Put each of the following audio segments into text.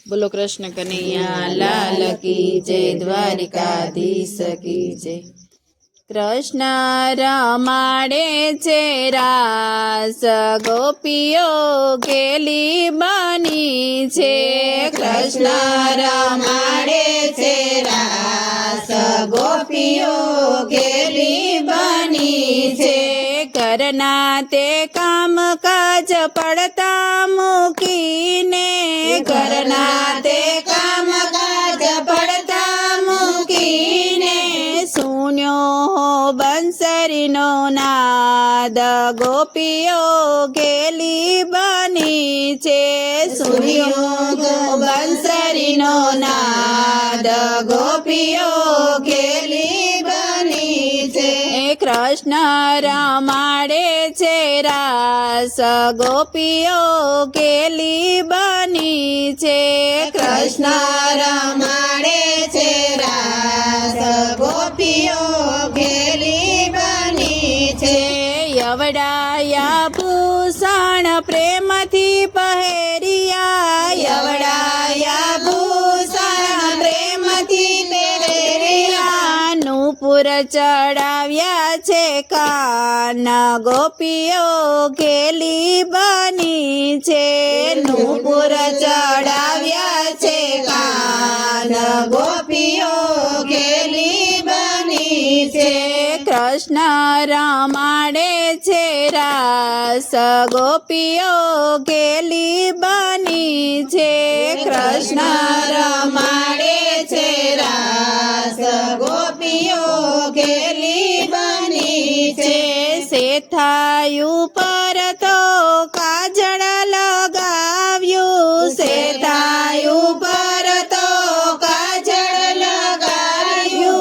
बोलो कृष्ण कन्हैया लाल की जय, द्वारिकाधीश की जय। कृष्ण रमाड़े छे रास, गोपीओ गेली बनी छे। कृष्ण रमाड़े छे रास, गोपीओ गेली बनी छे। करना ते काम काज पड़ता मूकीने, करना ते काम काज पड़ता मूकीने। सुन्यो हो बंसरीनो नाद, गोपीओ गेली बनी छे। सुन्यो हो बंसरीनो नाद, गोपीओ गेली बनी छे। कृष्ण रमाड़े छे रास, गोपीओ गेली बनी छे। कृष्ण रमाड़े छे रास, गोपीओ गेली बनी छे। यवड़ाया भूषण प्रेम थी पहेरिया, यवड़ाया भूषण प्रेम थी पहेरिया। नूपुर चढ़ाव्या छे कान, गोपीओ गेली बनी छे। नूपुर चढ़ाव्या छे कान, गोपीओ गेली बनी छे। कृष्ण रमाड़े छे रास, गोपीओ गेली बनी छे। कृष्ण रमाड़े छे रास, गोपीओ गेली बनी छे। सेथायु पर तो काजळ लगाव्यु, सेथायु पर तो काजळ लगाव्यु।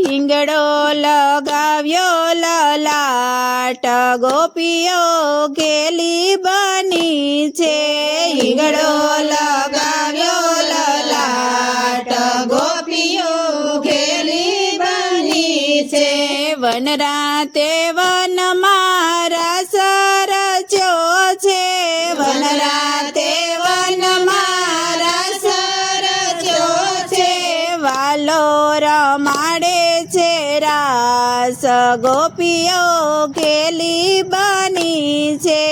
हिंगड़ो लगाव्यो ललाट, गोपीओ गेली बनी छे। हिंगड़ो लगाव्यो ललाट, गोपीओ गेली बनी छे। वनराते वन रास रच्यो छे, वनराते वन रास रच्यो छे। वालो रमाड़े छे रास, गोपीओ गेली बनी छे।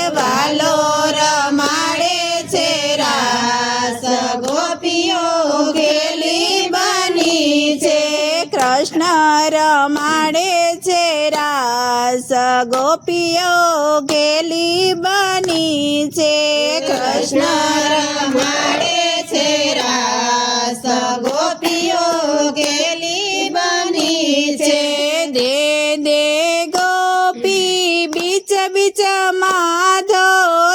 वालो रमाड़े छे रास, गोपीओ गेली बनी छे। कृष्ण रमाड़े छे रास, गोपीओ गेली बनी छे। कृष्ण रमाड़े छे रास, गोपीओ गेली बनी छे। दे दे गोपी बीच बीच माधो,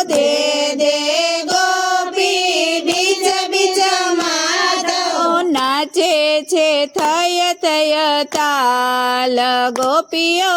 दे दे गोपी बीच बीच माधो। नाचे छे थय थय ताल, गोपीओ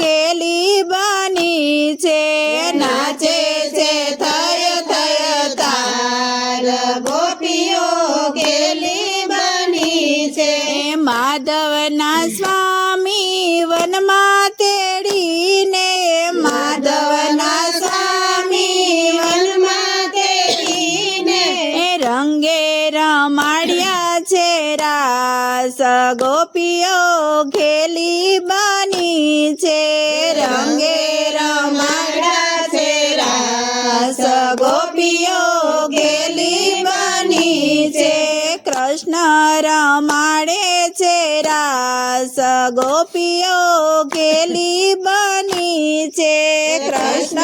गेली बनी छे। नाचे छे थय थय ताल, गोपीओ गेली बनी छे। माधवना स्वामी वनमा तेड़ीने, माधवना स्वामी वनमा तेड़ीने। रंगे रमाड़िया छे रास, गोपीओ गेली बनी छे। रंगे रमाड़िया छे रास, गोपीओ गेली बनी छे। कृष्ण रमाड़े छे रास, गोपीओ गेली बनी छे। कृष्ण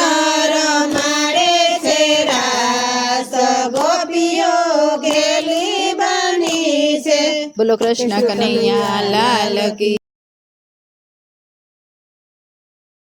रमाड़े छे रास, गोपीओ गेली बनी छे। बोलो कृष्ण कन्हैया लाल की।